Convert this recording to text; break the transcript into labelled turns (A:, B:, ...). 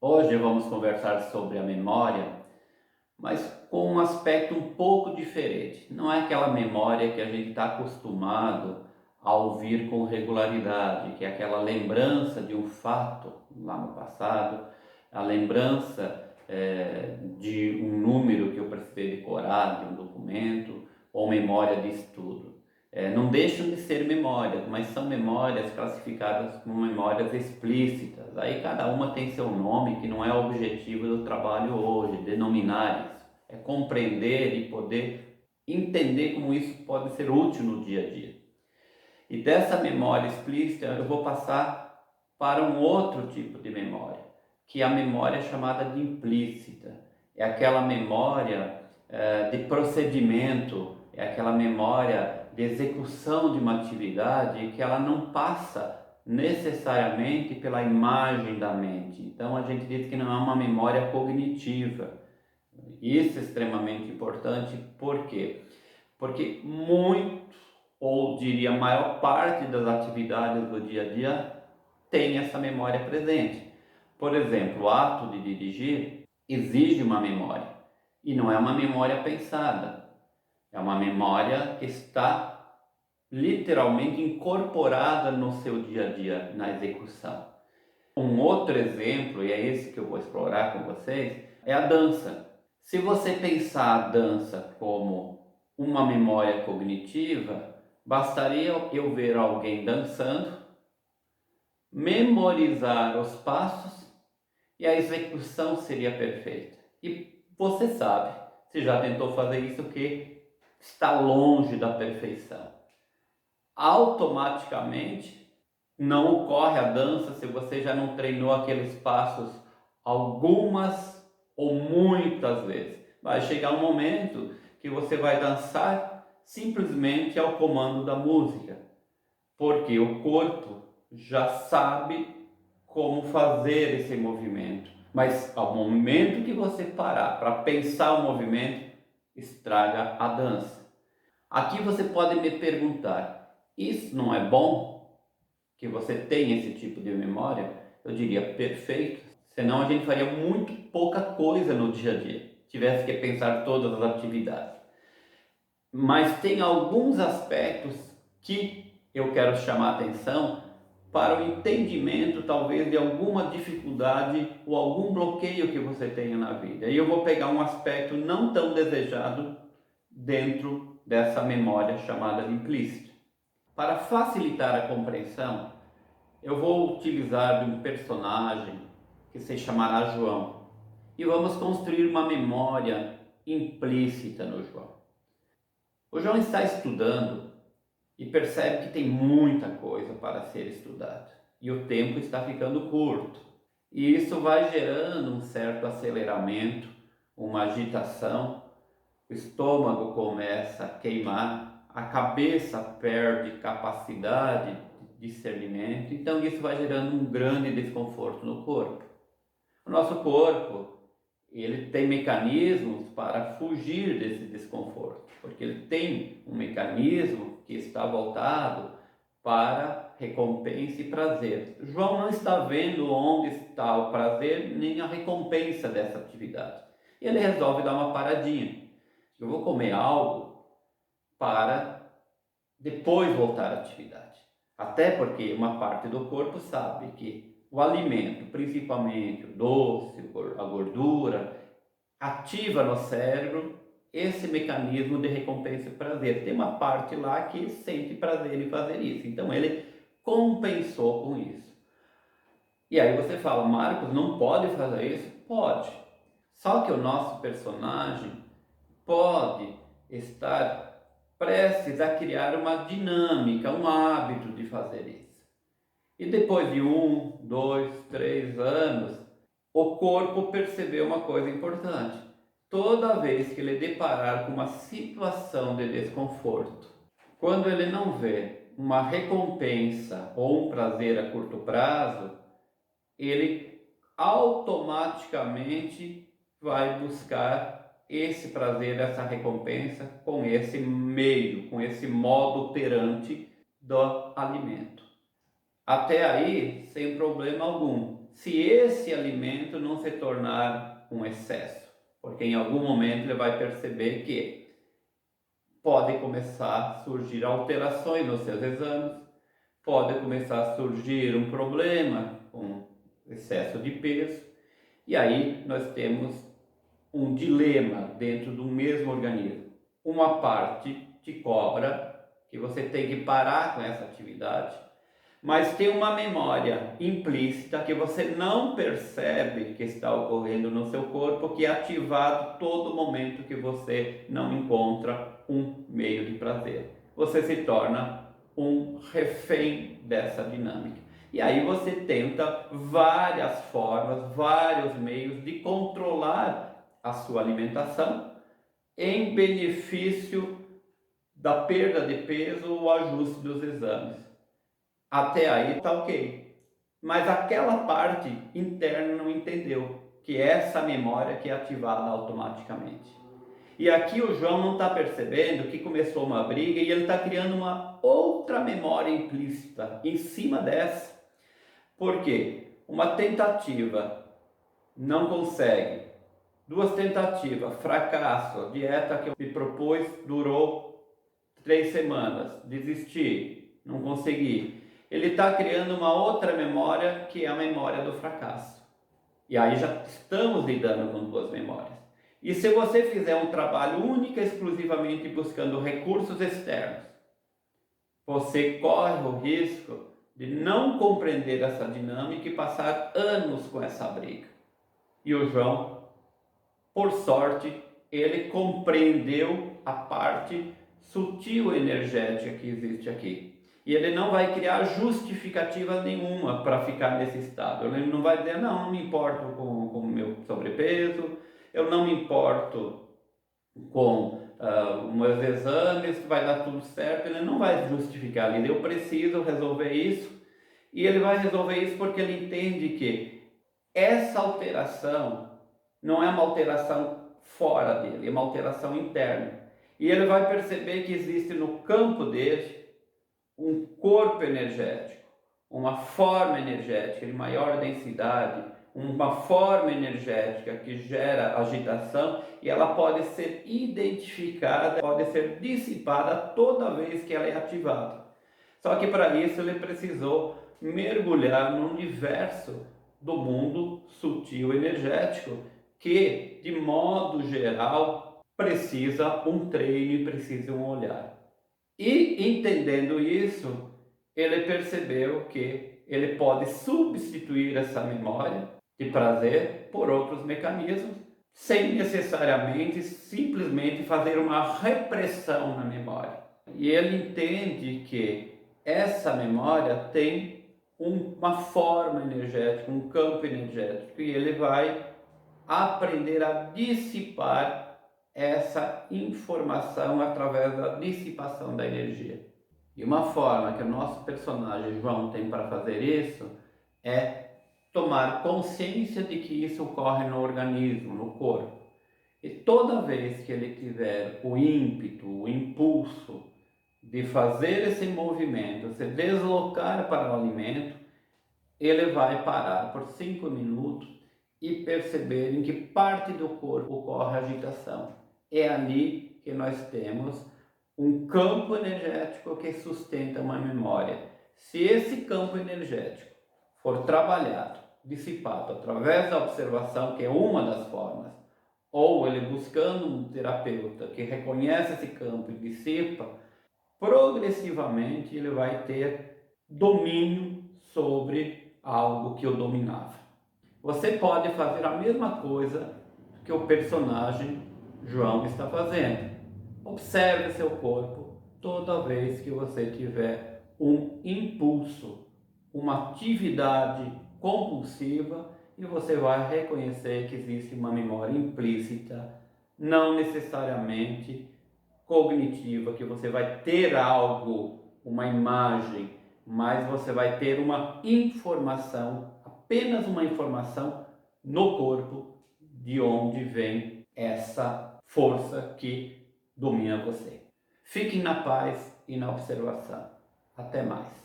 A: Hoje vamos conversar sobre a memória, mas com um aspecto um pouco diferente. Não é aquela memória que a gente está acostumado a ouvir com regularidade, que é aquela lembrança de um fato lá no passado, a lembrança de um número que eu precisei decorar, de um documento, ou memória de estudo. Não deixam de ser memórias, mas são memórias classificadas como memórias explícitas. Aí cada uma tem seu nome, que não é o objetivo do trabalho hoje, denominar isso. É compreender e poder entender como isso pode ser útil no dia a dia. E dessa memória explícita eu vou passar para um outro tipo de memória, que é a memória chamada de implícita. É aquela memória de procedimento, é aquela memória de execução de uma atividade que ela não passa necessariamente pela imagem da mente. Então a gente diz que não é uma memória cognitiva. Isso é extremamente importante, por quê? Porque muito, ou diria a maior parte das atividades do dia a dia tem essa memória presente. Por exemplo, o ato de dirigir exige uma memória, e não é uma memória pensada, é uma memória que está literalmente incorporada no seu dia a dia, na execução. Um outro exemplo, e é esse que eu vou explorar com vocês, é a dança. Se você pensar a dança como uma memória cognitiva, bastaria eu ver alguém dançando, memorizar os passos e a execução seria perfeita. E você sabe, se já tentou fazer isso, que está longe da perfeição. Automaticamente não ocorre a dança se você já não treinou aqueles passos algumas ou muitas vezes. Vai chegar um momento que você vai dançar simplesmente ao comando da música, porque o corpo já sabe como fazer esse movimento. Mas ao momento que você parar para pensar o movimento, estraga a dança. Aqui você pode me perguntar: isso não é bom que você tenha esse tipo de memória? Eu diria perfeito, senão a gente faria muito pouca coisa no dia a dia, tivesse que pensar todas as atividades. Mas tem alguns aspectos que eu quero chamar a atenção para o entendimento talvez de alguma dificuldade ou algum bloqueio que você tenha na vida. E eu vou pegar um aspecto não tão desejado dentro dessa memória chamada de implícito. Para facilitar a compreensão, eu vou utilizar de um personagem que se chamará João e vamos construir uma memória implícita no João. O João está estudando e percebe que tem muita coisa para ser estudada e o tempo está ficando curto. E isso vai gerando um certo aceleramento, uma agitação, o estômago começa a queimar, a cabeça perde capacidade de discernimento, então isso vai gerando um grande desconforto no corpo. O nosso corpo, ele tem mecanismos para fugir desse desconforto, porque ele tem um mecanismo que está voltado para recompensa e prazer. João não está vendo onde está o prazer nem a recompensa dessa atividade. E ele resolve dar uma paradinha. Eu vou comer algo para depois voltar à atividade. Até porque uma parte do corpo sabe que o alimento, principalmente o doce, a gordura, ativa no cérebro esse mecanismo de recompensa e prazer. Tem uma parte lá que sente prazer em fazer isso. Então ele compensou com isso. E aí você fala: Marcos, não pode fazer isso? Pode. Só que o nosso personagem pode estar prestes a criar uma dinâmica, um hábito de fazer isso. E depois de 1, 2, 3 anos, o corpo percebeu uma coisa importante. Toda vez que ele deparar com uma situação de desconforto, quando ele não vê uma recompensa ou um prazer a curto prazo, ele automaticamente vai buscar esse prazer, essa recompensa com esse meio, com esse modo operante do alimento. Até aí, sem problema algum. se esse alimento não se tornar um excesso, porque em algum momento ele vai perceber que pode começar a surgir alterações nos seus exames, pode começar a surgir um problema com excesso de peso, e aí nós temos um dilema dentro do mesmo organismo. Uma parte te cobra que você tem que parar com essa atividade, mas tem uma memória implícita que você não percebe que está ocorrendo no seu corpo, que é ativado todo momento que você não encontra um meio de prazer. Você se torna um refém dessa dinâmica. E aí você tenta várias formas, vários meios de controlar a sua alimentação em benefício da perda de peso ou ajuste dos exames. Até aí tá ok. Mas aquela parte interna não entendeu que é essa memória que é ativada automaticamente. E aqui o João não está percebendo que começou uma briga e ele está criando uma outra memória implícita em cima dessa. Por quê? Uma tentativa não consegue. Duas tentativas, fracasso. A dieta que eu me propus durou 3 semanas. Desisti, não consegui. Ele está criando uma outra memória que é a memória do fracasso. E aí já estamos lidando com duas memórias. E se você fizer um trabalho única e exclusivamente buscando recursos externos, você corre o risco de não compreender essa dinâmica e passar anos com essa briga. E o João, por sorte, ele compreendeu a parte sutil energética que existe aqui. E ele não vai criar justificativa nenhuma para ficar nesse estado. Ele não vai dizer, não me importo com o meu sobrepeso, eu não me importo com meus exames, vai dar tudo certo. Ele não vai justificar ali, eu preciso resolver isso. E ele vai resolver isso porque ele entende que essa alteração não é uma alteração fora dele, é uma alteração interna. E ele vai perceber que existe no campo dele um corpo energético, uma forma energética de maior densidade, uma forma energética que gera agitação e ela pode ser identificada, pode ser dissipada toda vez que ela é ativada. Só que para isso ele precisou mergulhar no universo do mundo sutil energético, que de modo geral precisa um treino e precisa um olhar. E entendendo isso, ele percebeu que ele pode substituir essa memória de prazer por outros mecanismos, sem necessariamente simplesmente fazer uma repressão na memória. E ele entende que essa memória tem uma forma energética, um campo energético, e ele vai aprender a dissipar essa informação através da dissipação da energia. E uma forma que o nosso personagem João tem para fazer isso é tomar consciência de que isso ocorre no organismo, no corpo. E toda vez que ele tiver o ímpeto, o impulso de fazer esse movimento, se deslocar para o alimento, ele vai parar por 5 minutos e perceber em que parte do corpo ocorre a agitação. É ali que nós temos um campo energético que sustenta uma memória. Se esse campo energético for trabalhado, dissipado através da observação, que é uma das formas, ou ele buscando um terapeuta que reconhece esse campo e dissipa, progressivamente ele vai ter domínio sobre algo que o dominava. Você pode fazer a mesma coisa que o personagem João está fazendo. Observe seu corpo toda vez que você tiver um impulso, uma atividade compulsiva, e você vai reconhecer que existe uma memória implícita, não necessariamente cognitiva, que você vai ter algo, uma imagem, mas você vai ter uma informação, apenas uma informação no corpo de onde vem essa força que domina você. Fiquem na paz e na observação. Até mais.